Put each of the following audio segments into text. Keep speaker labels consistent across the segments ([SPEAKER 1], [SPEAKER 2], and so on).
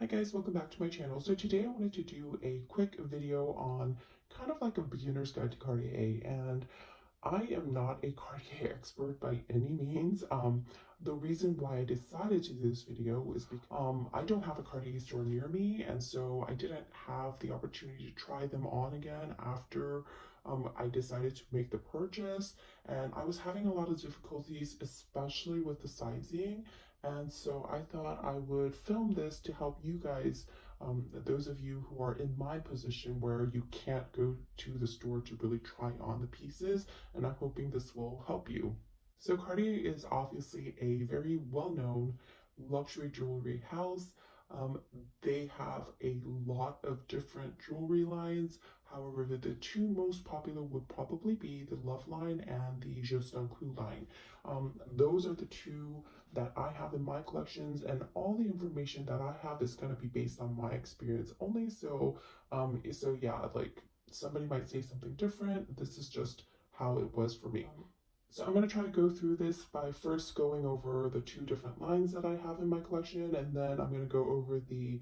[SPEAKER 1] Hi guys, welcome back to my channel. So today I wanted to do a quick video on kind of like a beginner's guide to Cartier, and I am not a Cartier expert by any means. The reason why I decided to do this video is because I don't have a Cartier store near me, and so I didn't have the opportunity to try them on again after I decided to make the purchase, and I was having a lot of difficulties, especially with the sizing. And so I thought I would film this to help you guys, those of you who are in my position where you can't go to the store to really try on the pieces, and I'm hoping this will help you. So Cartier is obviously a very well-known luxury jewelry house. Um, they have a lot of different jewelry lines. However, the two most popular would probably be the Love line and the Juste Clou line. Those are the two that I have in my collections, and all the information that I have is going to be based on my experience only. So yeah, like somebody might say something different. This is just how it was for me. So I'm going to try to go through this by first going over the two different lines that I have in my collection, and then I'm going to go over the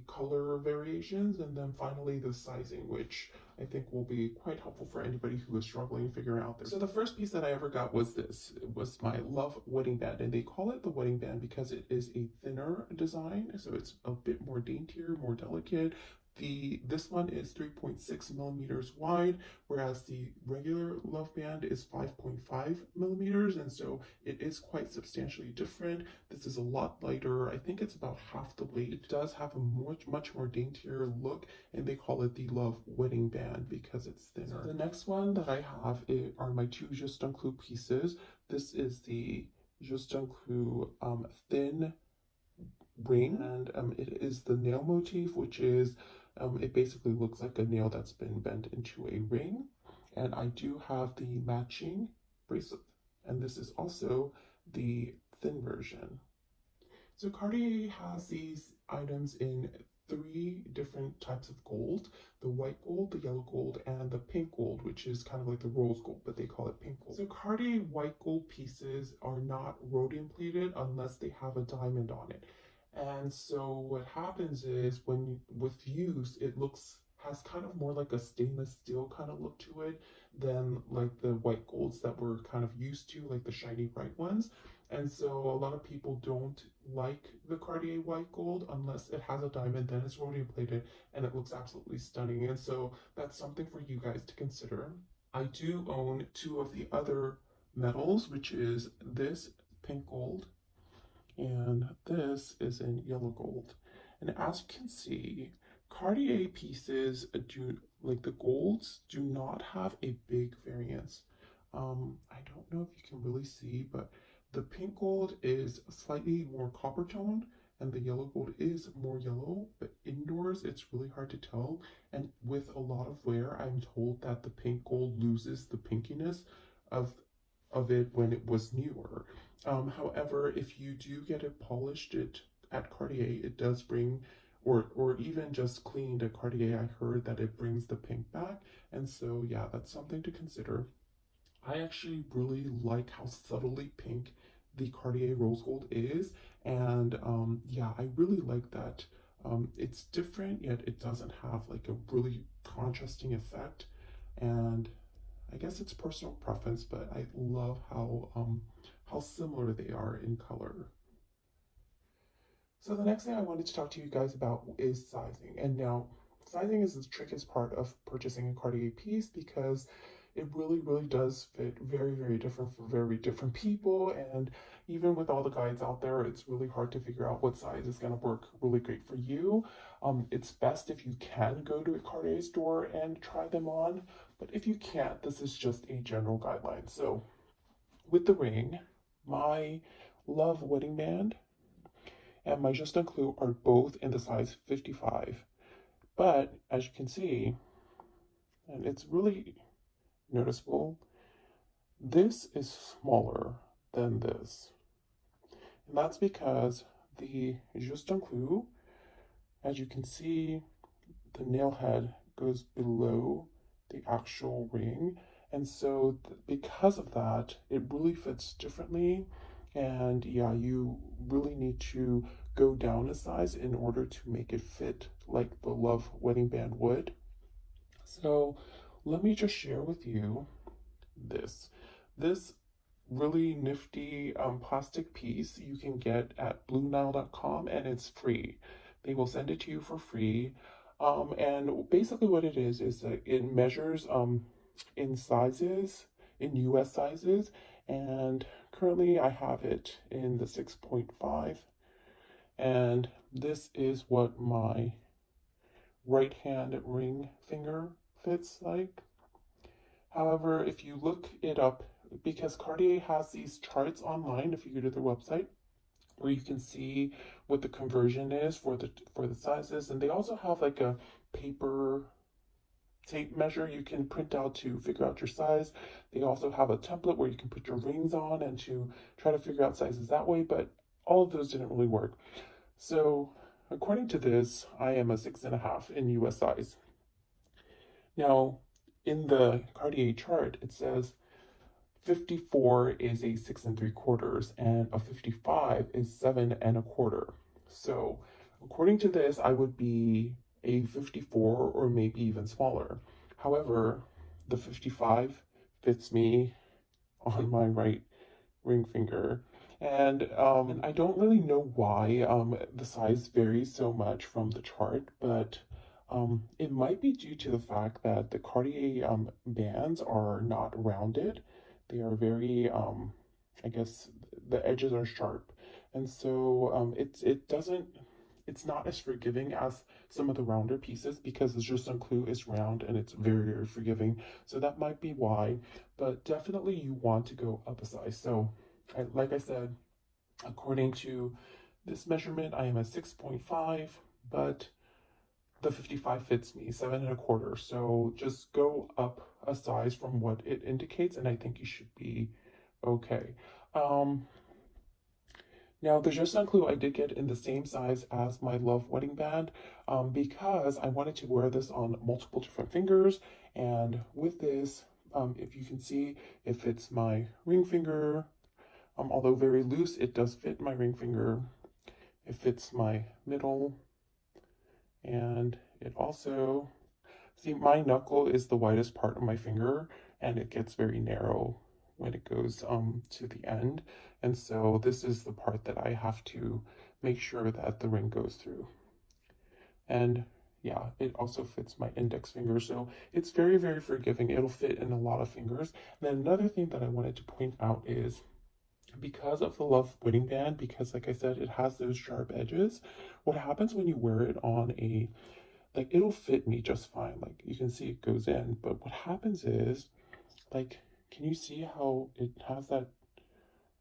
[SPEAKER 1] color variations, and then finally the sizing, which I think will be quite helpful for anybody who is struggling figuring out this. So the first piece that I ever got was this. It was my Love wedding band, and they call it the wedding band because it is a thinner design, so it's a bit more daintier, more delicate. This one is 3.6 millimeters wide, whereas the regular Love band is 5.5 millimeters, and so it is quite substantially different. This is a lot lighter. I think it's about half the weight. It does have a much more daintier look, and they call it the Love wedding band because it's thinner. So the next one that I have are my two Juste Clou pieces. This is the Juste Clou thin ring, and it is the nail motif, which is it basically looks like a nail that's been bent into a ring. And I do have the matching bracelet, and this is also the thin version. So Cartier has these items in three different types of gold: the white gold, the yellow gold, and the pink gold, which is kind of like the rose gold, but they call it pink gold. So Cartier white gold pieces are not rhodium plated unless they have a diamond on it. And so what happens is with use, it has kind of more like a stainless steel kind of look to it than like the white golds that we're kind of used to, like the shiny bright ones. And so a lot of people don't like the Cartier white gold unless it has a diamond, then it's rhodium plated and it looks absolutely stunning. And so that's something for you guys to consider. I do own two of the other metals, which is this pink gold and this is in yellow gold. And as you can see, Cartier pieces like the golds do not have a big variance. I don't know if you can really see, but the pink gold is slightly more copper toned and the yellow gold is more yellow, but indoors it's really hard to tell. And with a lot of wear, I'm told that the pink gold loses the pinkiness of it when it was newer. However, if you do get it polished at Cartier, it does bring, or even just cleaned at Cartier, I heard that it brings the pink back. And so yeah, that's something to consider. I actually really like how subtly pink the Cartier rose gold is, and yeah, I really like that. It's different, yet it doesn't have like a really contrasting effect, and I guess it's personal preference, but I love how similar they are in color. So the next thing I wanted to talk to you guys about is sizing. And now, sizing is the trickiest part of purchasing a Cartier piece because it really does fit very different for very different people. And even with all the guides out there, it's really hard to figure out what size is going to work really great for you. It's best if you can go to a Cartier store and try them on, but if you can't, this is just a general guideline. So with the ring, my Love wedding band and my Juste Clou are both in the size 55. But as you can see, and it's really noticeable, this is smaller than this. And that's because the Juste Clou, as you can see, the nail head goes below the actual ring. And so because of that, it really fits differently. And yeah, you really need to go down a size in order to make it fit like the Love Wedding Band would. So let me just share with you this. This really nifty plastic piece you can get at BlueNile.com, and it's free. They will send it to you for free. And basically what it is that it measures in sizes, in US sizes, and currently I have it in the 6.5, and this is what my right hand ring finger fits like. However, if you look it up, because Cartier has these charts online, if you go to their website, where you can see what the conversion is for the sizes, and they also have like a paper tape measure you can print out to figure out your size. They also have a template where you can put your rings on and to try to figure out sizes that way, but all of those didn't really work. So according to this, I am a 6.5 in US size. Now, in the Cartier chart, it says 54 is a 6 3/4, and a 55 is 7 1/4. So according to this, I would be a 54 or maybe even smaller. However, the 55 fits me on my right ring finger. And I don't really know why the size varies so much from the chart, but it might be due to the fact that the Cartier bands are not rounded. They are very, I guess the edges are sharp. And so it's not as forgiving as some of the rounder pieces, because the Juste un Clou is round and it's very, very forgiving. So that might be why, but definitely you want to go up a size. So like I said, according to this measurement, I am a 6.5, but the 55 fits me, 7 1/4. So just go up a size from what it indicates, and I think you should be okay. Now, the Juste un Clou I did get in the same size as my Love Wedding Band, because I wanted to wear this on multiple different fingers. And with this, if you can see, it fits my ring finger. Although very loose, it does fit my ring finger. It fits my middle. And it also, see, my knuckle is the widest part of my finger, and it gets very narrow when it goes to the end. And so this is the part that I have to make sure that the ring goes through. And yeah, it also fits my index finger, so it's very, very forgiving. It'll fit in a lot of fingers. And then another thing that I wanted to point out is, because of the Love Wedding Band, because like I said, it has those sharp edges, what happens when you wear it on a, like, it'll fit me just fine. Like, you can see it goes in, but what happens is, like, can you see how it has that,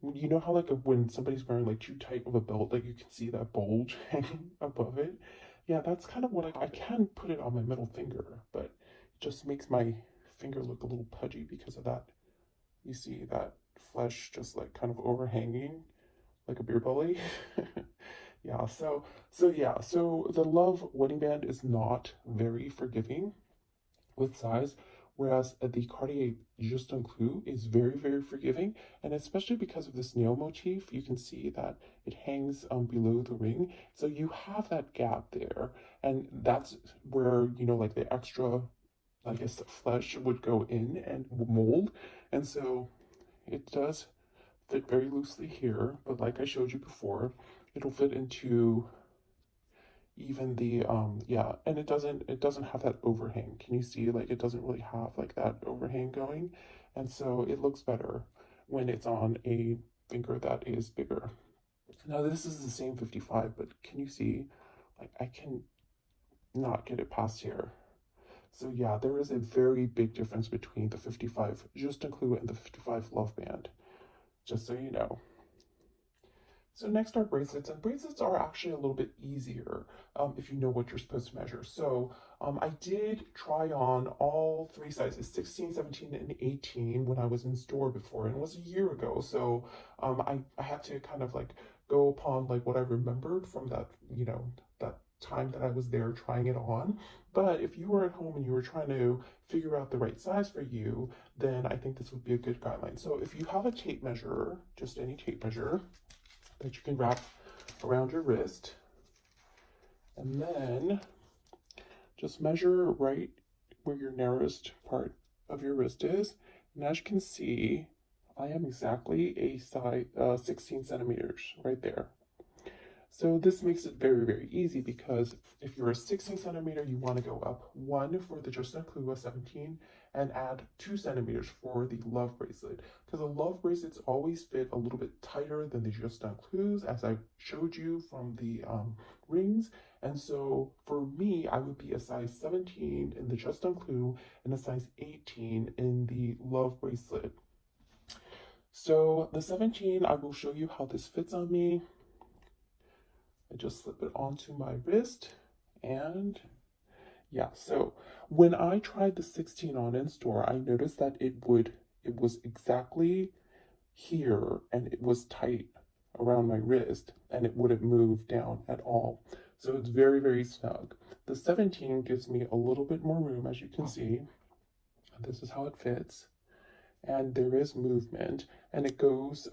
[SPEAKER 1] you know how like when somebody's wearing like too tight of a belt, like you can see that bulge hanging above it? Yeah, that's kind of what I can put it on my middle finger, but it just makes my finger look a little pudgy because of that. You see that flesh just like kind of overhanging like a beer belly. Yeah, so the Love Wedding Band is not very forgiving with size, whereas the Cartier Juste un Clou is very, very forgiving, and especially because of this nail motif, you can see that it hangs below the ring, so you have that gap there, and that's where, you know, like the extra, I guess, the flesh would go in and mold, and so it does fit very loosely here, but like I showed you before, it'll fit into even the yeah, and it doesn't have that overhang. Can you see, like, it doesn't really have like that overhang going, and so it looks better when it's on a finger that is bigger. Now this is the same 55, but can you see, like, I can not get it past here. So yeah, there is a very big difference between the 55 Juste un Clou and the 55 Love Band, just so you know. So next are bracelets, and bracelets are actually a little bit easier if you know what you're supposed to measure. So I did try on all three sizes, 16, 17, and 18 when I was in store before, and it was a year ago. So I had to kind of like go upon like what I remembered from that, you know, that time that I was there trying it on. But if you were at home and you were trying to figure out the right size for you, then I think this would be a good guideline. So if you have a tape measure, just any tape measure that you can wrap around your wrist, and then just measure right where your narrowest part of your wrist is. And as you can see, I am exactly a size 16 centimeters right there. So this makes it very, very easy because if you're a 16 centimeter, you want to go up 1 for the Justin Clue 17 and add 2 centimeters for the love bracelet. Because the love bracelets always fit a little bit tighter than the Justin Clues, as I showed you from the rings. And so for me, I would be a size 17 in the Justin Clue and a size 18 in the love bracelet. So the 17, I will show you how this fits on me. I just slip it onto my wrist, and yeah, so when I tried the 16 on in store, I noticed that it was exactly here and it was tight around my wrist and it wouldn't move down at all. So it's very, very snug. The 17 gives me a little bit more room, as you can see. This is how it fits. And there is movement, and it goes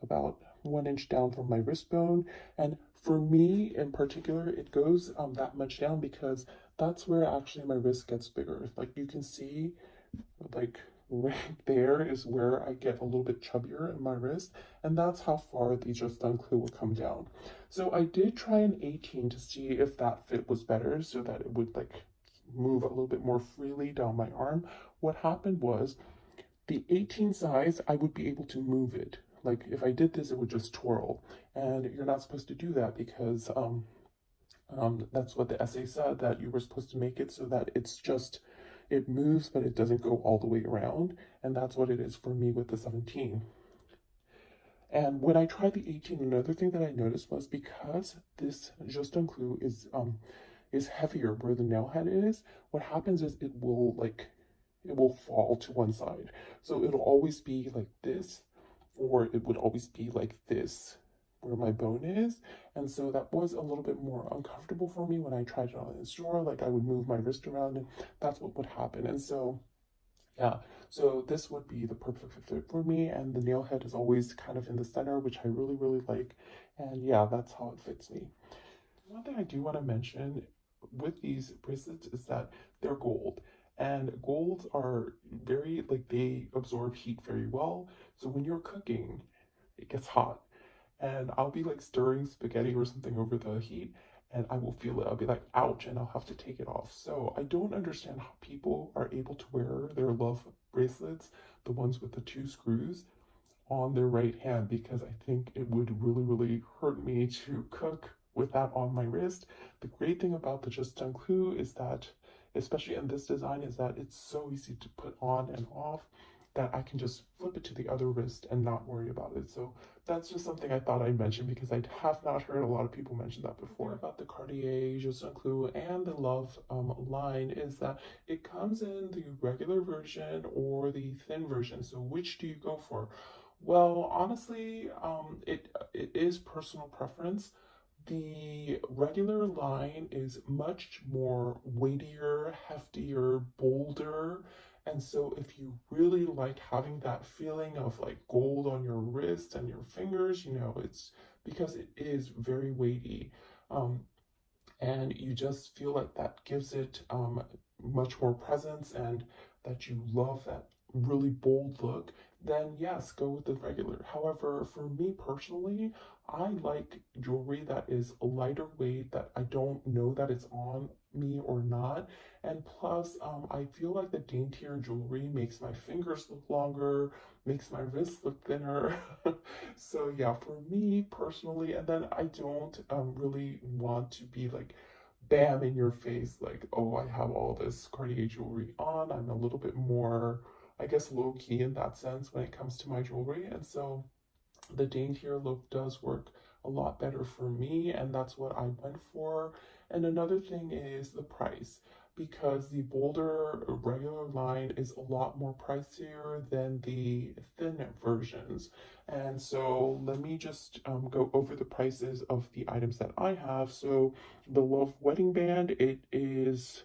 [SPEAKER 1] about 1 inch down from my wrist bone. And for me in particular, it goes that much down because that's where actually my wrist gets bigger. Like you can see, like right there is where I get a little bit chubbier in my wrist, and that's how far the Just Done Clue will come down. So I did try an 18 to see if that fit was better so that it would like move a little bit more freely down my arm. What happened was the 18 size, I would be able to move it. Like if I did this, it would just twirl. And you're not supposed to do that because that's what the essay said, that you were supposed to make it so that it moves, but it doesn't go all the way around. And that's what it is for me with the 17. And when I tried the 18, another thing that I noticed was because this Just Un Clue is heavier where the nail head is, what happens is it will fall to one side. So it'll always be like this, or it would always be like this where my bone is. And so that was a little bit more uncomfortable for me when I tried it on in the store. Like I would move my wrist around and that's what would happen. And so, yeah, so this would be the perfect fit for me. And the nail head is always kind of in the center, which I really, really like. And yeah, that's how it fits me. One thing I do want to mention with these bracelets is that they're gold. And golds are very, like, they absorb heat very well. So when you're cooking, it gets hot. And I'll be like stirring spaghetti or something over the heat, and I will feel it. I'll be like, ouch, and I'll have to take it off. So I don't understand how people are able to wear their love bracelets, the ones with the 2 screws, on their right hand, because I think it would really, really hurt me to cook with that on my wrist. The great thing about the Just Done Clue is that, especially in this design, is that it's so easy to put on and off that I can just flip it to the other wrist and not worry about it. So that's just something I thought I'd mention because I have not heard a lot of people mention that before. About the Cartier Just Done Clue and the Love line is that it comes in the regular version or the thin version. So which do you go for? Well, honestly, it is personal preference. The regular line is much more weightier, heftier, bolder. And so if you really like having that feeling of like gold on your wrist and your fingers, it's because it is very weighty. Um, and you just feel like that gives it much more presence and that you love that really bold look, then yes, go with the regular. However, for me personally, I like jewelry that is a lighter weight, that I don't know that it's on me or not. And plus, I feel like the daintier jewelry makes my fingers look longer, makes my wrists look thinner. So yeah, for me personally, and then I don't really want to be like bam in your face, like, oh, I have all this Cartier jewelry on. I'm a little bit more, I guess, low key in that sense when it comes to my jewelry. And so the daintier look does work a lot better for me, and that's what I went for. And another thing is the price, because the bolder regular line is a lot more pricier than the thin versions. And so let me just go over the prices of the items that I have. So the Love Wedding Band, it is,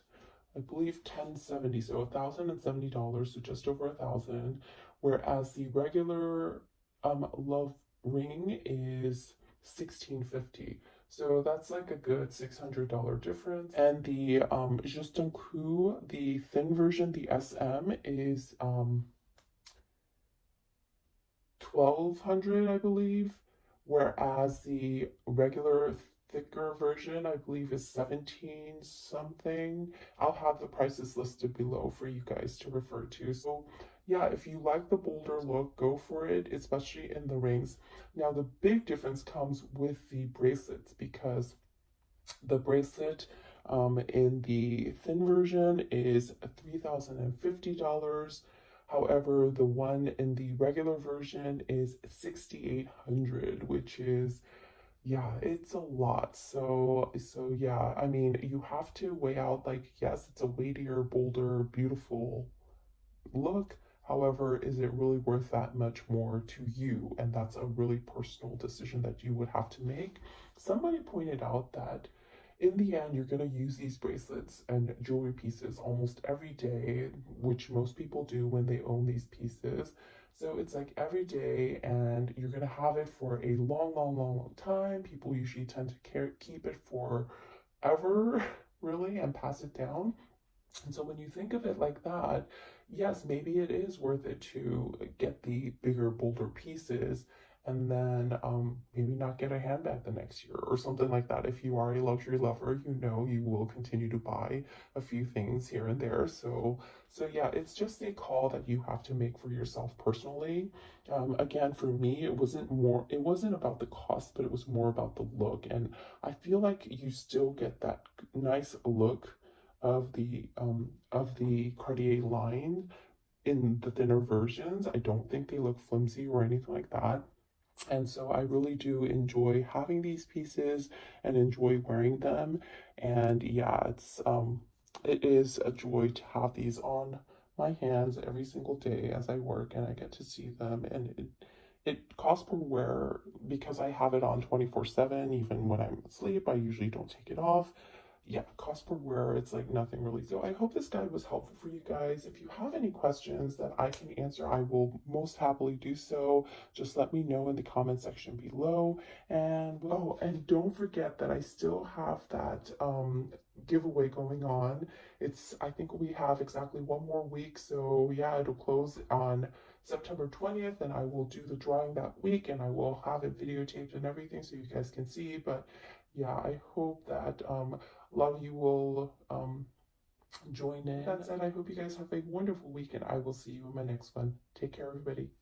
[SPEAKER 1] I believe, 1070, so $1,070, so just over 1,000. Whereas the regular Love Ring is 1650. So that's like a good $600 difference. And the Just un coup, the thin version, the SM, is 1200, I believe, whereas the regular thicker version, I believe, is 17 something. I'll have the prices listed below for you guys to refer to. So yeah, if you like the bolder look, go for it, especially in the rings. Now the big difference comes with the bracelets, because the bracelet in the thin version is $3,050. However, the one in the regular version is 6,800, which is, yeah, it's a lot. So yeah, I mean, you have to weigh out, like, yes, it's a weightier, bolder, beautiful look. However, is it really worth that much more to you? And that's a really personal decision that you would have to make. Somebody pointed out that in the end, you're going to use these bracelets and jewelry pieces almost every day, which most people do when they own these pieces. So it's like every day, and you're going to have it for a long, long, long, long time. People usually tend to keep it for ever, really, and pass it down. And so when you think of it like that, yes, maybe it is worth it to get the bigger, bolder pieces, and then maybe not get a handbag the next year or something like that. If you are a luxury lover, you know you will continue to buy a few things here and there. So yeah, it's just a call that you have to make for yourself personally. Again, for me, it wasn't about the cost, but it was more about the look. And I feel like you still get that nice look of the Cartier line in the thinner versions. I don't think they look flimsy or anything like that. And so I really do enjoy having these pieces and enjoy wearing them. And yeah, it is a joy to have these on my hands every single day as I work and I get to see them. And it costs per wear because I have it on 24/7. Even when I'm asleep, I usually don't take it off. Yeah, cost per wear, it's like nothing really. So I hope this guide was helpful for you guys. If you have any questions that I can answer, I will most happily do so. Just let me know in the comment section below. And oh, and don't forget that I still have that giveaway going on. I think we have exactly one more week. So yeah, it'll close on September 20th, and I will do the drawing that week, and I will have it videotaped and everything so you guys can see. But yeah, I hope that a lot of you will join in. That said, I hope you guys have a wonderful week, and I will see you in my next one. Take care, everybody.